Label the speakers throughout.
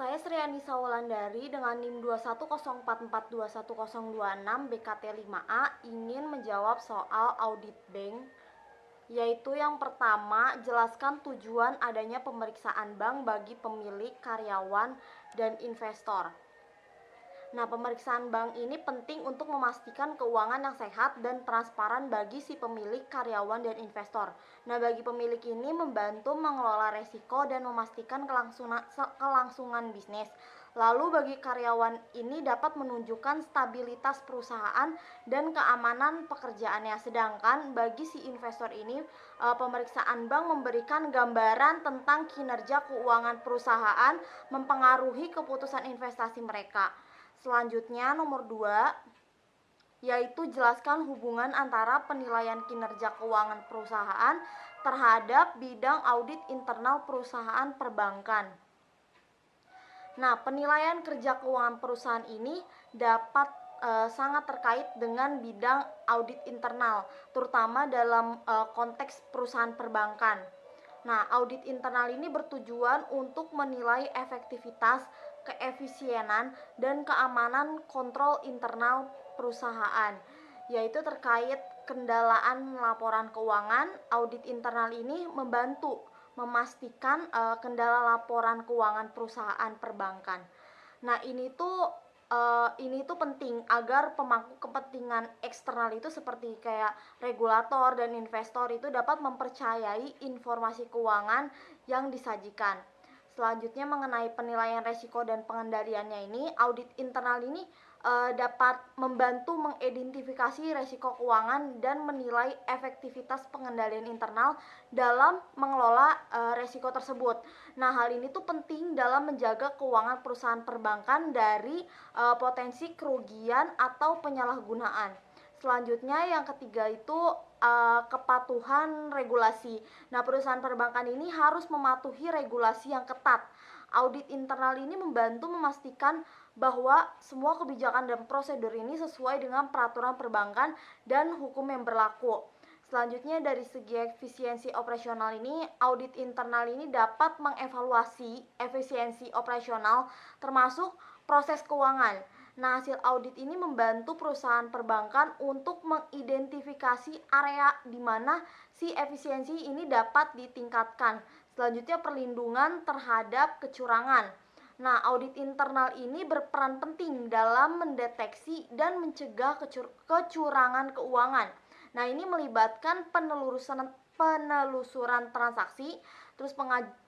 Speaker 1: Saya Srianisa Wulandari dengan NIM 21044211026 BKT5A ingin menjawab soal audit bank, yaitu yang pertama, jelaskan tujuan adanya pemeriksaan bank bagi pemilik, karyawan, dan investor. Nah, pemeriksaan bank ini penting untuk memastikan keuangan yang sehat dan transparan bagi si pemilik, karyawan, dan investor. Nah, bagi pemilik ini membantu mengelola resiko dan memastikan kelangsungan bisnis. Lalu bagi karyawan ini dapat menunjukkan stabilitas perusahaan dan keamanan pekerjaannya. Sedangkan bagi si investor ini, pemeriksaan bank memberikan gambaran tentang kinerja keuangan perusahaan mempengaruhi keputusan investasi mereka. Selanjutnya nomor 2, yaitu jelaskan hubungan antara penilaian kinerja keuangan perusahaan terhadap bidang audit internal perusahaan perbankan. Nah, penilaian kerja keuangan perusahaan ini dapat sangat terkait dengan bidang audit internal, terutama dalam konteks perusahaan perbankan. Nah, audit internal ini bertujuan untuk menilai efektivitas, keefisienan, dan keamanan kontrol internal perusahaan, yaitu terkait kendalaan laporan keuangan. Audit internal ini membantu memastikan kendala laporan keuangan perusahaan perbankan. Nah, ini tuh penting agar pemangku kepentingan eksternal itu seperti kayak regulator dan investor itu dapat mempercayai informasi keuangan yang disajikan. Selanjutnya mengenai penilaian resiko dan pengendaliannya ini, audit internal ini dapat membantu mengidentifikasi resiko keuangan dan menilai efektivitas pengendalian internal dalam mengelola resiko tersebut. Nah, hal ini tuh penting dalam menjaga keuangan perusahaan perbankan dari potensi kerugian atau penyalahgunaan. Selanjutnya yang ketiga itu kepatuhan regulasi. Nah, perusahaan perbankan ini harus mematuhi regulasi yang ketat. Audit internal ini membantu memastikan bahwa semua kebijakan dan prosedur ini sesuai dengan peraturan perbankan dan hukum yang berlaku. Selanjutnya dari segi efisiensi operasional ini, audit internal ini dapat mengevaluasi efisiensi operasional termasuk proses keuangan. Nah, hasil audit ini membantu perusahaan perbankan untuk mengidentifikasi area di mana si efisiensi ini dapat ditingkatkan. Selanjutnya perlindungan terhadap kecurangan. Nah, audit internal ini berperan penting dalam mendeteksi dan mencegah kecurangan keuangan. Nah, ini melibatkan penelusuran transaksi, terus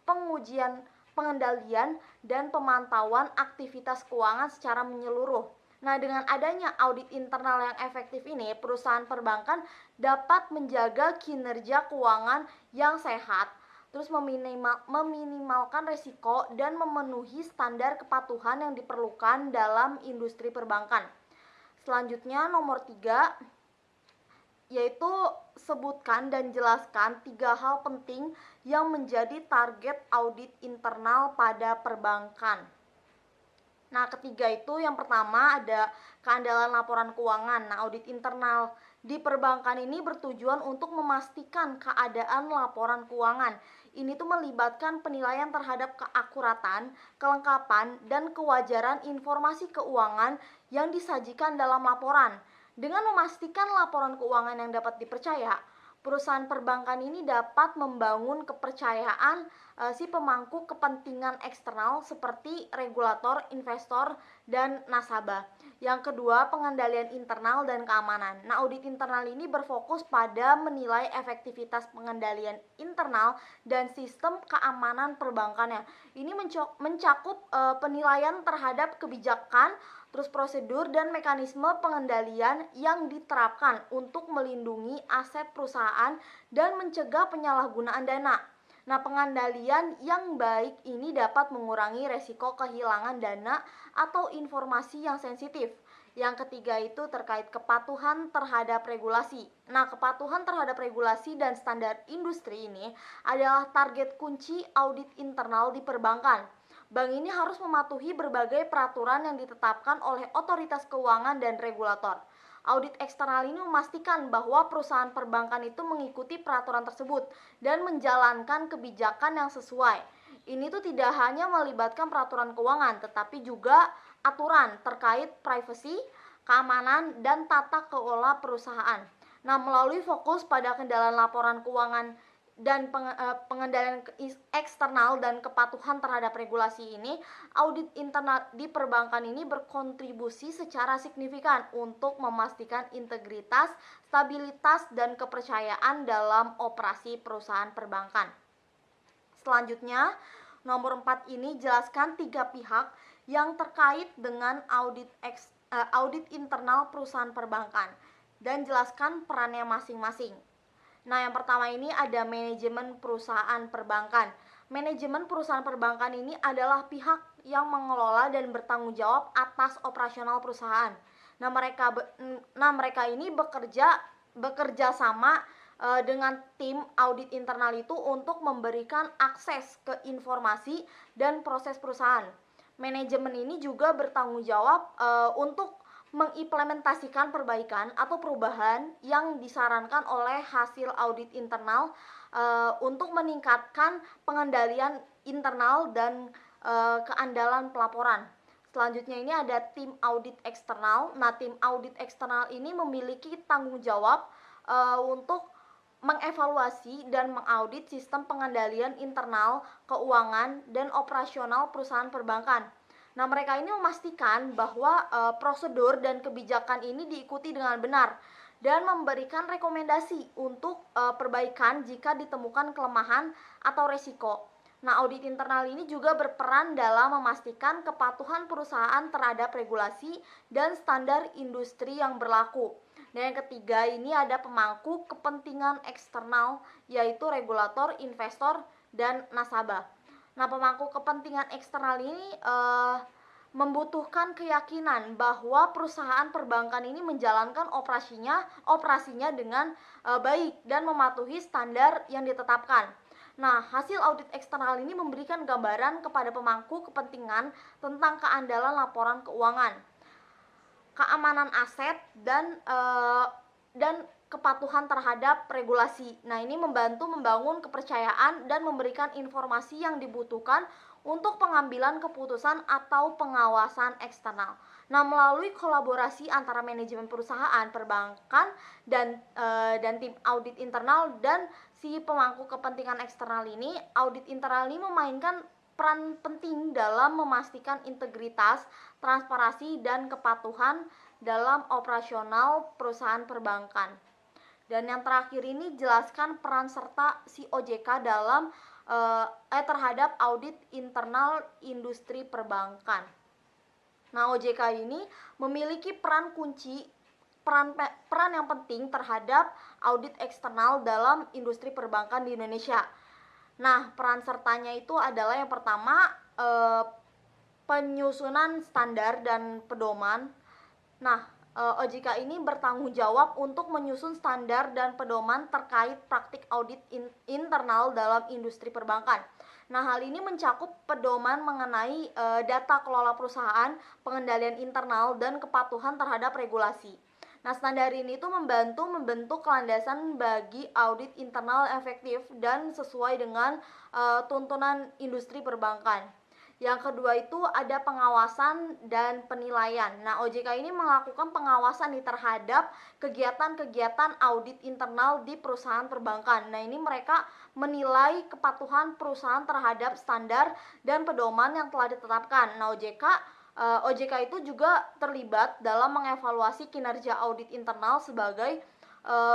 Speaker 1: pengujian pengendalian dan pemantauan aktivitas keuangan secara menyeluruh. Nah, dengan adanya audit internal yang efektif ini, perusahaan perbankan dapat menjaga kinerja keuangan yang sehat, terus meminimalkan risiko dan memenuhi standar kepatuhan yang diperlukan dalam industri perbankan. Selanjutnya nomor 3, yaitu sebutkan dan jelaskan 3 hal penting yang menjadi target audit internal pada perbankan. Nah, ketiga itu yang pertama ada keandalan laporan keuangan. Nah, audit internal di perbankan ini bertujuan untuk memastikan keadaan laporan keuangan. Ini tuh melibatkan penilaian terhadap keakuratan, kelengkapan, dan kewajaran informasi keuangan yang disajikan dalam laporan. Dengan memastikan laporan keuangan yang dapat dipercaya, perusahaan perbankan ini dapat membangun kepercayaan si pemangku kepentingan eksternal seperti regulator, investor, dan nasabah. Yang kedua, pengendalian internal dan keamanan. Nah, audit internal ini berfokus pada menilai efektivitas pengendalian internal dan sistem keamanan perbankannya. Ini mencakup penilaian terhadap kebijakan, terus prosedur dan mekanisme pengendalian yang diterapkan untuk melindungi aset perusahaan dan mencegah penyalahgunaan dana. Nah, pengendalian yang baik ini dapat mengurangi resiko kehilangan dana atau informasi yang sensitif. Yang ketiga itu terkait kepatuhan terhadap regulasi. Nah, kepatuhan terhadap regulasi dan standar industri ini adalah target kunci audit internal di perbankan. Bank ini harus mematuhi berbagai peraturan yang ditetapkan oleh otoritas keuangan dan regulator. Audit eksternal ini memastikan bahwa perusahaan perbankan itu mengikuti peraturan tersebut dan menjalankan kebijakan yang sesuai. Ini tuh tidak hanya melibatkan peraturan keuangan, tetapi juga aturan terkait privasi, keamanan, dan tata kelola perusahaan. Nah, melalui fokus pada kendala laporan keuangan dan pengendalian eksternal dan kepatuhan terhadap regulasi ini, audit internal di perbankan ini berkontribusi secara signifikan untuk memastikan integritas, stabilitas, dan kepercayaan dalam operasi perusahaan perbankan. Selanjutnya, nomor 4 ini jelaskan 3 pihak yang terkait dengan audit internal perusahaan perbankan dan jelaskan perannya masing-masing. Nah, yang pertama ini ada manajemen perusahaan perbankan. Manajemen perusahaan perbankan ini adalah pihak yang mengelola dan bertanggung jawab atas operasional perusahaan. Nah, mereka ini bekerja sama dengan tim audit internal itu untuk memberikan akses ke informasi dan proses perusahaan. Manajemen ini juga bertanggung jawab untuk mengimplementasikan perbaikan atau perubahan yang disarankan oleh hasil audit internal untuk meningkatkan pengendalian internal dan keandalan pelaporan. Selanjutnya ini ada tim audit eksternal. Nah, tim audit eksternal ini memiliki tanggung jawab untuk mengevaluasi dan mengaudit sistem pengendalian internal, keuangan, dan operasional perusahaan perbankan. Nah, mereka ini memastikan bahwa prosedur dan kebijakan ini diikuti dengan benar dan memberikan rekomendasi untuk perbaikan jika ditemukan kelemahan atau resiko. Nah, audit internal ini juga berperan dalam memastikan kepatuhan perusahaan terhadap regulasi dan standar industri yang berlaku. Dan yang ketiga ini ada pemangku kepentingan eksternal, yaitu regulator, investor, dan nasabah. Nah, pemangku kepentingan eksternal ini membutuhkan keyakinan bahwa perusahaan perbankan ini menjalankan operasinya dengan baik dan mematuhi standar yang ditetapkan. Nah, hasil audit eksternal ini memberikan gambaran kepada pemangku kepentingan tentang keandalan laporan keuangan, keamanan aset, dan kepatuhan terhadap regulasi. Nah, ini membantu membangun kepercayaan dan memberikan informasi yang dibutuhkan untuk pengambilan keputusan atau pengawasan eksternal. Nah, melalui kolaborasi antara manajemen perusahaan perbankan dan tim audit internal dan si pemangku kepentingan eksternal ini, audit internal ini memainkan peran penting dalam memastikan integritas, transparansi, dan kepatuhan dalam operasional perusahaan perbankan. Dan yang terakhir ini jelaskan peran serta si OJK dalam terhadap audit internal industri perbankan. Nah, OJK ini memiliki peran yang penting terhadap audit eksternal dalam industri perbankan di Indonesia. Nah, peran sertanya itu adalah yang pertama penyusunan standar dan pedoman. Nah, OJK ini bertanggung jawab untuk menyusun standar dan pedoman terkait praktik audit internal dalam industri perbankan. Nah, hal ini mencakup pedoman mengenai data kelola perusahaan, pengendalian internal, dan kepatuhan terhadap regulasi. Nah, standar ini tuh membantu membentuk landasan bagi audit internal efektif dan sesuai dengan tuntunan industri perbankan. Yang kedua itu ada pengawasan dan penilaian. Nah, OJK ini melakukan pengawasan terhadap kegiatan-kegiatan audit internal di perusahaan perbankan. Nah, ini mereka menilai kepatuhan perusahaan terhadap standar dan pedoman yang telah ditetapkan. Nah, OJK itu juga terlibat dalam mengevaluasi kinerja audit internal sebagai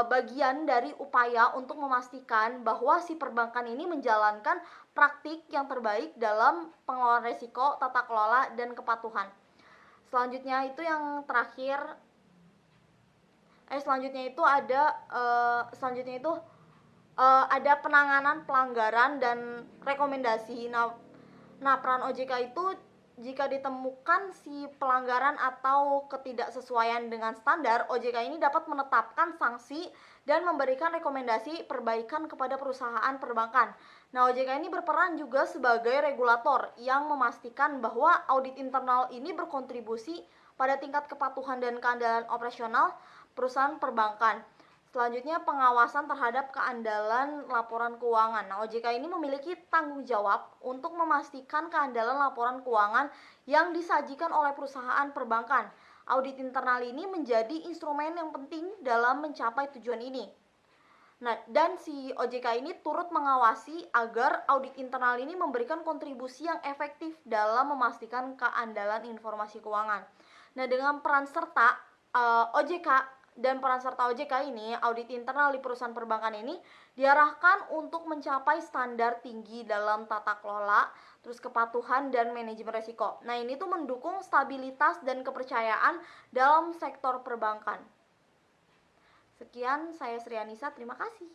Speaker 1: bagian dari upaya untuk memastikan bahwa si perbankan ini menjalankan praktik yang terbaik dalam pengelolaan risiko, tata kelola, dan kepatuhan. Selanjutnya itu yang terakhir, ada penanganan pelanggaran dan rekomendasi. Nah, peran OJK itu jika ditemukan si pelanggaran atau ketidaksesuaian dengan standar, OJK ini dapat menetapkan sanksi dan memberikan rekomendasi perbaikan kepada perusahaan perbankan. Nah, OJK ini berperan juga sebagai regulator yang memastikan bahwa audit internal ini berkontribusi pada tingkat kepatuhan dan keandalan operasional perusahaan perbankan. Selanjutnya, pengawasan terhadap keandalan laporan keuangan. Nah, OJK ini memiliki tanggung jawab untuk memastikan keandalan laporan keuangan yang disajikan oleh perusahaan perbankan. Audit internal ini menjadi instrumen yang penting dalam mencapai tujuan ini. Nah, dan si OJK ini turut mengawasi agar audit internal ini memberikan kontribusi yang efektif dalam memastikan keandalan informasi keuangan. Nah, dengan peran serta OJK dan peran serta OJK ini, audit internal di perusahaan perbankan ini diarahkan untuk mencapai standar tinggi dalam tata kelola, terus kepatuhan dan manajemen risiko. Nah, ini tuh mendukung stabilitas dan kepercayaan dalam sektor perbankan. Sekian, saya Sri Anissa, terima kasih.